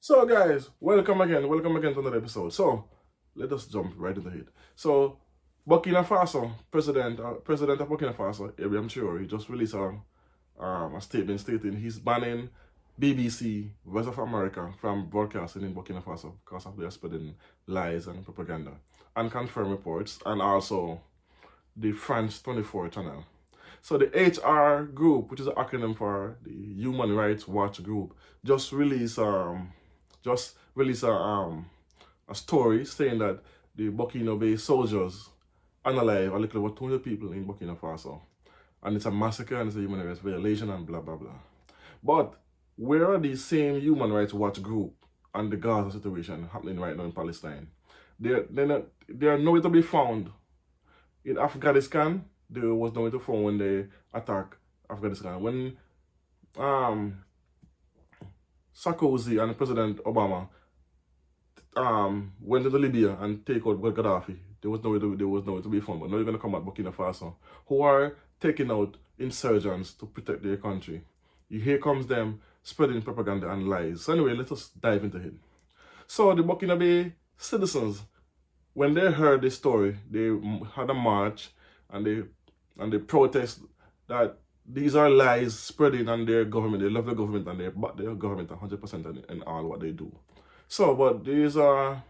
So guys, welcome again to another episode. So let us jump right into it. So Burkina Faso, President of Burkina Faso, Ibrahim Traore, just released a statement stating he's banning BBC, Voice of America from broadcasting in Burkina Faso because of their spreading lies and propaganda, unconfirmed reports, and also the France 24 channel. So the HR group, which is an acronym for the Human Rights Watch group, just released a story saying that the Burkina Faso soldiers unalive a little over 200 people in Burkina Faso, and it's a massacre and it's a human rights violation and blah blah blah. But where are these same Human Rights Watch group and the Gaza situation happening right now in Palestine? They are nowhere to be found. In Afghanistan, there was nowhere to find when they attacked Afghanistan. When Sarkozy and President Obama went into Libya and take out Gaddafi, there was nowhere to be found. But now you're going to come at Burkina Faso, who are taking out insurgents to protect their country. Here comes them spreading propaganda and lies. So anyway, let us dive into it. So the Burkina Faso citizens, when they heard this story, they had a march and they protest that these are lies spreading on their government. They love the government and they back their government 100% in all what they do. So, but these are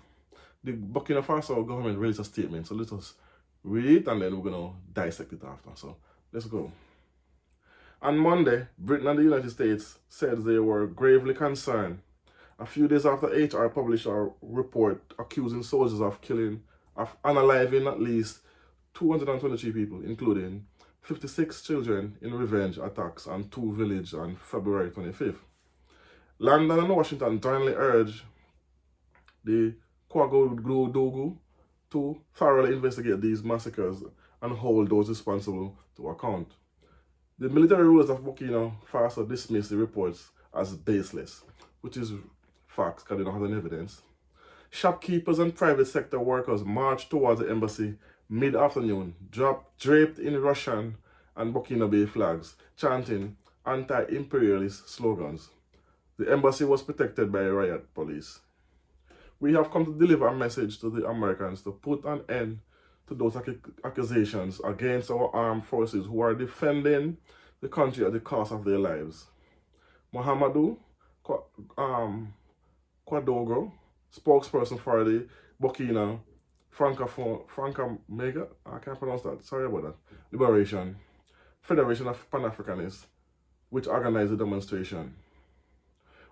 the Burkina Faso government released a statement. So let us read it and then we're gonna dissect it after. So let's go. On Monday, Britain and the United States said they were gravely concerned a few days after HR published a report accusing soldiers of unaliving at least 223 people, including 56 children, in revenge attacks on two villages on February 25th. London and Washington jointly urged the Ouagadougou to thoroughly investigate these massacres and hold those responsible to account. The military rulers of Burkina Faso dismissed the reports as baseless, which is facts because they don't have any evidence. Shopkeepers and private sector workers marched towards the embassy mid-afternoon, draped in Russian and Burkina Faso flags, chanting anti-imperialist slogans. The embassy was protected by riot police. We have come to deliver a message to the Americans to put an end to those accusations against our armed forces who are defending the country at the cost of their lives. Mohamedou Ouagadougou, spokesperson for the Burkina Franca I can't pronounce that, sorry about that, Liberation Federation of Pan-Africanists, which organized the demonstration.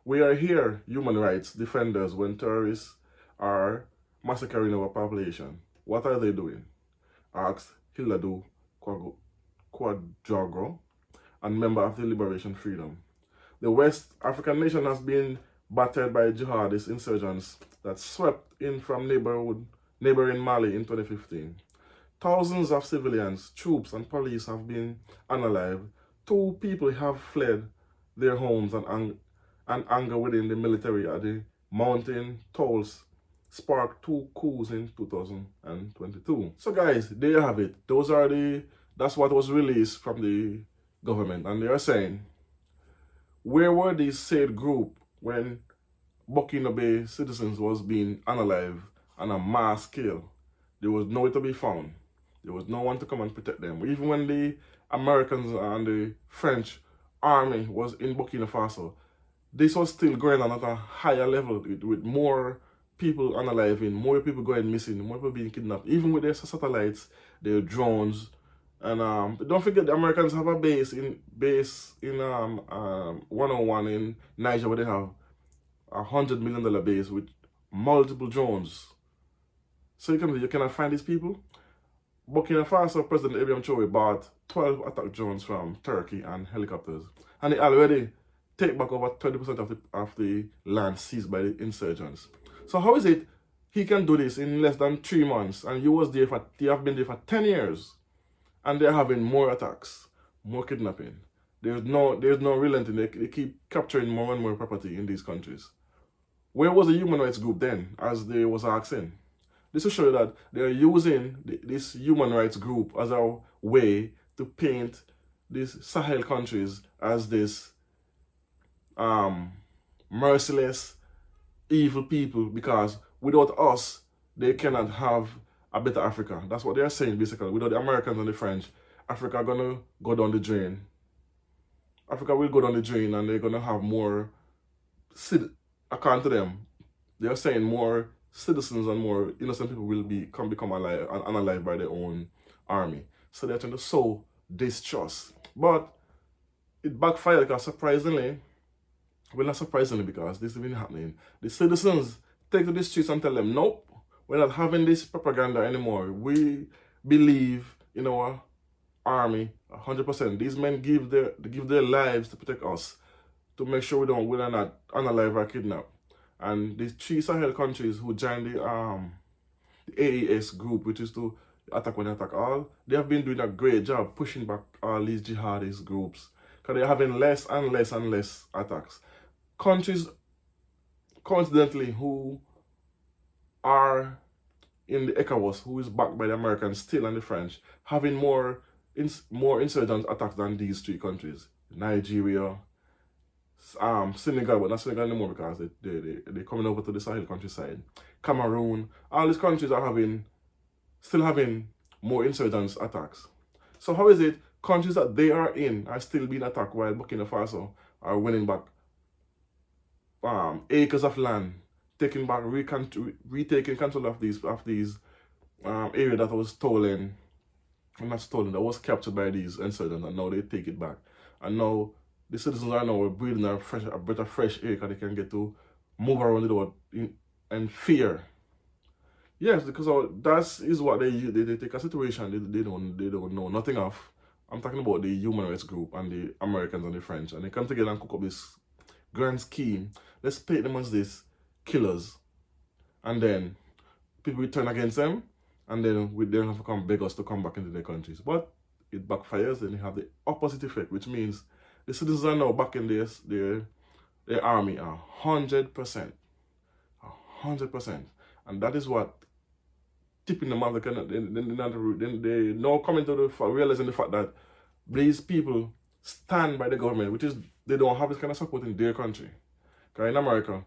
We are here, human rights defenders, when terrorists are massacring our population. What are they doing? Asked Hiladu Ouagadougou, a member of the Liberation Freedom. The West African nation has been battered by jihadist insurgents that swept in from neighboring Mali in 2015. Thousands of civilians, troops, and police have been unalived. 2 people have fled their homes, and anger within the military at the mountain tolls sparked 2 coups in 2022. So guys, there you have it. That's what was released from the government, and they are saying, where were these said group when Burkina Faso citizens was being unalived on a mass scale? There was nowhere to be found. There was no one to come and protect them. Even when the Americans and the French army was in Burkina Faso, this was still going on at a higher level with more people unaliving, more people going missing, more people being kidnapped, even with their satellites, their drones. And don't forget the Americans have a base in 101 in Niger, where they have $100 million base with multiple drones. So you cannot find these people. Burkina Faso President Ibrahim Traore bought 12 attack drones from Turkey and helicopters, and they already take back over 20% of the land seized by the insurgents. So how is it he can do this in less than 3 months, and you have been there for 10 years, and they're having more attacks, more kidnapping? There's no relenting. They keep capturing more and more property in these countries. Where was the human rights group then, as they was asking? This will show you that they're using this human rights group as a way to paint these Sahel countries as this merciless evil people, because without us, they cannot have a better Africa. That's what they're saying basically. Without the Americans and the French, Africa gonna go down the drain. Africa will go down the drain, and they're gonna have more, according to them, they're saying more citizens and more innocent people will become alive and unalive by their own army. So they're trying to sow distrust. But it backfired because surprisingly, well, not surprisingly, because this has been happening, the citizens take to the streets and tell them, nope, we're not having this propaganda anymore. We believe in our army 100%. These men give their lives to protect us, to make sure we're not unalive or kidnapped. And the 3 Sahel countries who joined the AES group, which is to attack when they attack all, they have been doing a great job pushing back all these jihadist groups, because they're having less and less and less attacks. Countries, coincidentally, who are in the ECOWAS, who is backed by the Americans still and the French, having more insurgent attacks than these 3 countries. Nigeria, Senegal, but not Senegal anymore because they're coming over to the Sahel countryside. Cameroon, all these countries are still having more insurgent attacks. So how is it countries that they are in are still being attacked while Burkina Faso are winning back acres of land, taking back, retaking control of these area that was stolen, not stolen, that was captured by these insurgents, and now they take it back. And now the citizens are now breathing a breath of fresh air because they can get to move around the world in fear. Yes, because that is what they take a situation they don't know nothing of. I'm talking about the human rights group and the Americans and the French, and they come together and cook up this grand scheme. Let's paint them as these killers, and then people will turn against them, and then we don't have to come beg us to come back into their countries. But it backfires, and you have the opposite effect, which means the citizens are now back in their army 100%. 100%. And that is what tipping them off. They now coming to realizing the fact that these people stand by the government, which is they don't have this kind of support in their country. Because in America,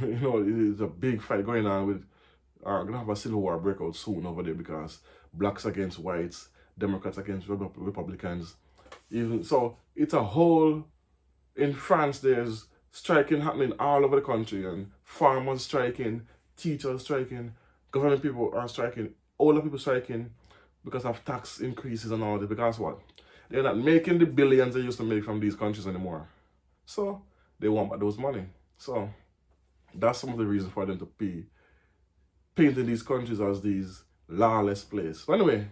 it's a big fight going on with gonna have a civil war breakout soon over there, because blacks against whites, Democrats against Republicans. Even so, it's a whole. In France, there's striking happening all over the country, and farmers striking, teachers striking, government people are striking, older people striking because of tax increases and all that. Because what? They're not making the billions they used to make from these countries anymore. So they want back those money. So that's some of the reasons for them to be painting these countries as these lawless places. But anyway,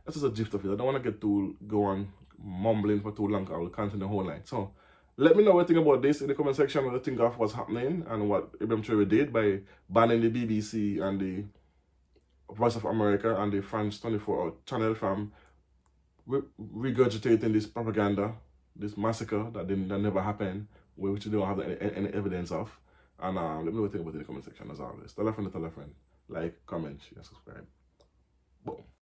that's just a gist of it. I don't want to go on mumbling for too long. I will continue the whole night. So let me know what you think about this in the comment section. What you think of what's happening and what Ibrahim Traore did by banning the BBC and the Voice of America and the France 24 channel from regurgitating this propaganda, this massacre that never happened, which you don't have any evidence of. And let me know what you think about it in the comment section as always. Tell a friend, like, comment, share, subscribe. Boom.